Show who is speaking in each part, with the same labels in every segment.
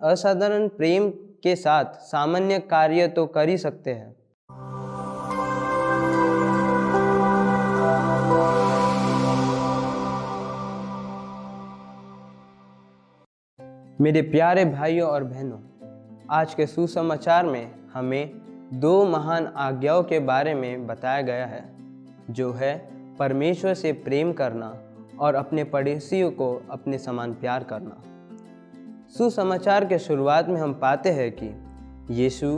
Speaker 1: असाधारण प्रेम के साथ सामान्य कार्य तो कर ही सकते हैं। मेरे प्यारे भाइयों और बहनों, आज के सुसमाचार में हमें 2 महान आज्ञाओं के बारे में बताया गया है, जो है परमेश्वर से प्रेम करना और अपने पड़ोसियों को अपने समान प्यार करना। सुसमाचार के शुरुआत में हम पाते हैं कि यीशु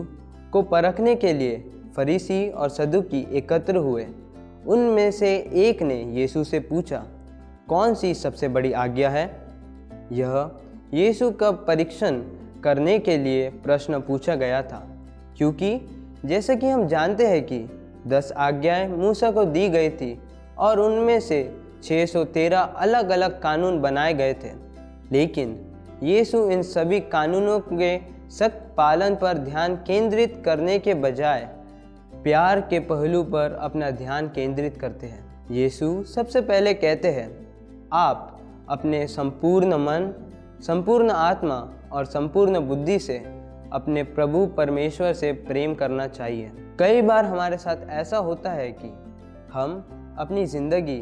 Speaker 1: को परखने के लिए फरीसी और सदूकी एकत्र हुए। उनमें से एक ने यीशु से पूछा, कौन सी सबसे बड़ी आज्ञा है? यह यीशु का परीक्षण करने के लिए प्रश्न पूछा गया था, क्योंकि जैसे कि हम जानते हैं कि 10 आज्ञाएं मूसा को दी गई थी और उनमें से 613 अलग अलग कानून बनाए गए थे। लेकिन यीशु इन सभी कानूनों के सख्त पालन पर ध्यान केंद्रित करने के बजाय प्यार के पहलू पर अपना ध्यान केंद्रित करते हैं। यीशु सबसे पहले कहते हैं, आप अपने संपूर्ण मन, संपूर्ण आत्मा और संपूर्ण बुद्धि से अपने प्रभु परमेश्वर से प्रेम करना चाहिए। कई बार हमारे साथ ऐसा होता है कि हम अपनी ज़िंदगी,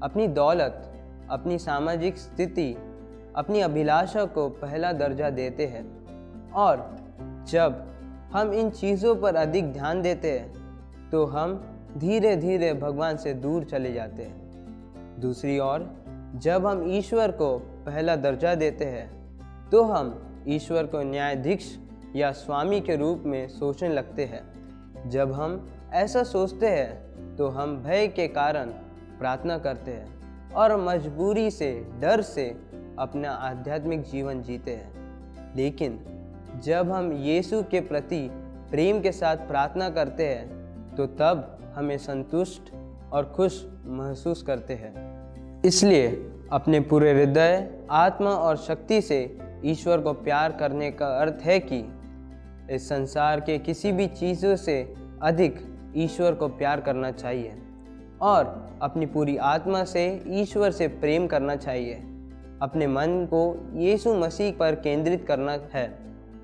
Speaker 1: अपनी दौलत, अपनी सामाजिक स्थिति, अपनी अभिलाषा को पहला दर्जा देते हैं, और जब हम इन चीज़ों पर अधिक ध्यान देते हैं तो हम धीरे धीरे भगवान से दूर चले जाते हैं। दूसरी ओर जब हम ईश्वर को पहला दर्जा देते हैं तो हम ईश्वर को न्यायाधीश या स्वामी के रूप में सोचने लगते हैं। जब हम ऐसा सोचते हैं तो हम भय के कारण प्रार्थना करते हैं और मजबूरी से, डर से अपना आध्यात्मिक जीवन जीते हैं। लेकिन जब हम यीशु के प्रति प्रेम के साथ प्रार्थना करते हैं तो तब हमें संतुष्ट और खुश महसूस करते हैं। इसलिए अपने पूरे हृदय, आत्मा और शक्ति से ईश्वर को प्यार करने का अर्थ है कि इस संसार के किसी भी चीज़ों से अधिक ईश्वर को प्यार करना चाहिए और अपनी पूरी आत्मा से ईश्वर से प्रेम करना चाहिए। अपने मन को यीशु मसीह पर केंद्रित करना है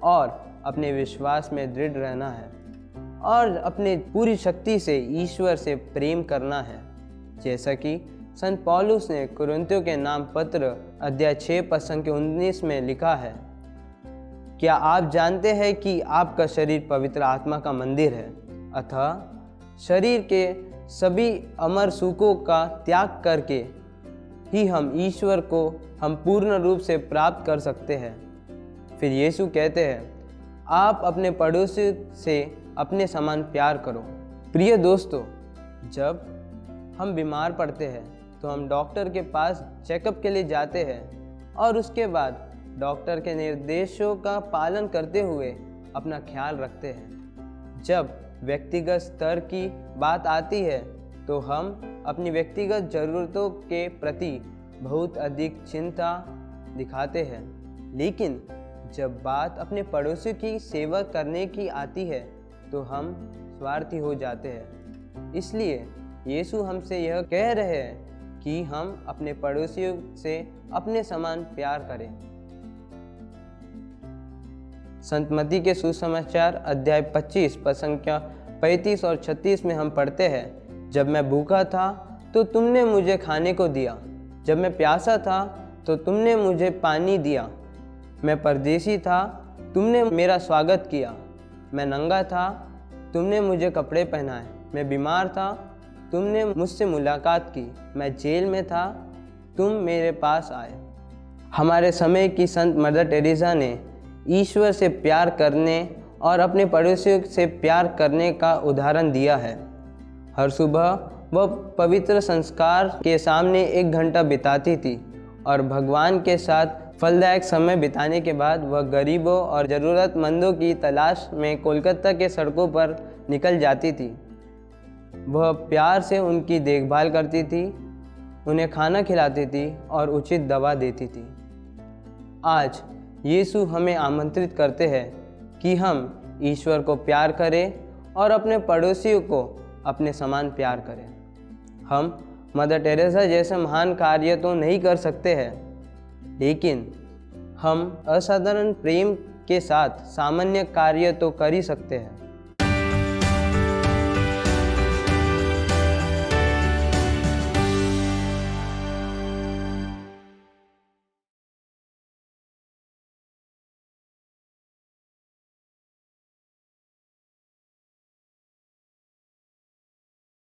Speaker 1: और अपने विश्वास में दृढ़ रहना है और अपने पूरी शक्ति से ईश्वर से प्रेम करना है। जैसा कि संत पौलुस ने कुरिन्थियों के नाम पत्र अध्याय 6 पद संख्या 19 में लिखा है, क्या आप जानते हैं कि आपका शरीर पवित्र आत्मा का मंदिर है, अतः शरीर के सभी अमर सुखों का त्याग करके ही हम ईश्वर को हम पूर्ण रूप से प्राप्त कर सकते हैं। फिर यीशु कहते हैं, आप अपने पड़ोसी से अपने समान प्यार करो। प्रिय दोस्तों, जब हम बीमार पड़ते हैं तो हम डॉक्टर के पास चेकअप के लिए जाते हैं और उसके बाद डॉक्टर के निर्देशों का पालन करते हुए अपना ख्याल रखते हैं। जब व्यक्तिगत स्तर की बात आती है तो हम अपनी व्यक्तिगत ज़रूरतों के प्रति बहुत अधिक चिंता दिखाते हैं, लेकिन जब बात अपने पड़ोसियों की सेवा करने की आती है तो हम स्वार्थी हो जाते हैं। इसलिए यीशु हमसे यह कह रहे हैं कि हम अपने पड़ोसियों से अपने समान प्यार करें। संत मत्ती के सुसमाचार अध्याय 25 पद संख्या 35 और 36 में हम पढ़ते हैं, जब मैं भूखा था तो तुमने मुझे खाने को दिया, जब मैं प्यासा था तो तुमने मुझे पानी दिया, मैं परदेसी था तुमने मेरा स्वागत किया, मैं नंगा था तुमने मुझे कपड़े पहनाए, मैं बीमार था तुमने मुझसे मुलाकात की, मैं जेल में था तुम मेरे पास आए। हमारे समय की संत मदर टेरेसा ने ईश्वर से प्यार करने और अपने पड़ोसियों से प्यार करने का उदाहरण दिया है। हर सुबह वह पवित्र संस्कार के सामने 1 घंटा बिताती थी और भगवान के साथ फलदायक समय बिताने के बाद वह गरीबों और ज़रूरतमंदों की तलाश में कोलकाता के सड़कों पर निकल जाती थी। वह प्यार से उनकी देखभाल करती थी, उन्हें खाना खिलाती थी और उचित दवा देती थी। आज यीशु हमें आमंत्रित करते हैं कि हम ईश्वर को प्यार करें और अपने पड़ोसियों को अपने समान प्यार करें। हम मदर टेरेसा जैसे महान कार्य तो नहीं कर सकते हैं, लेकिन हम असाधारण प्रेम के साथ सामान्य कार्य तो कर ही सकते हैं,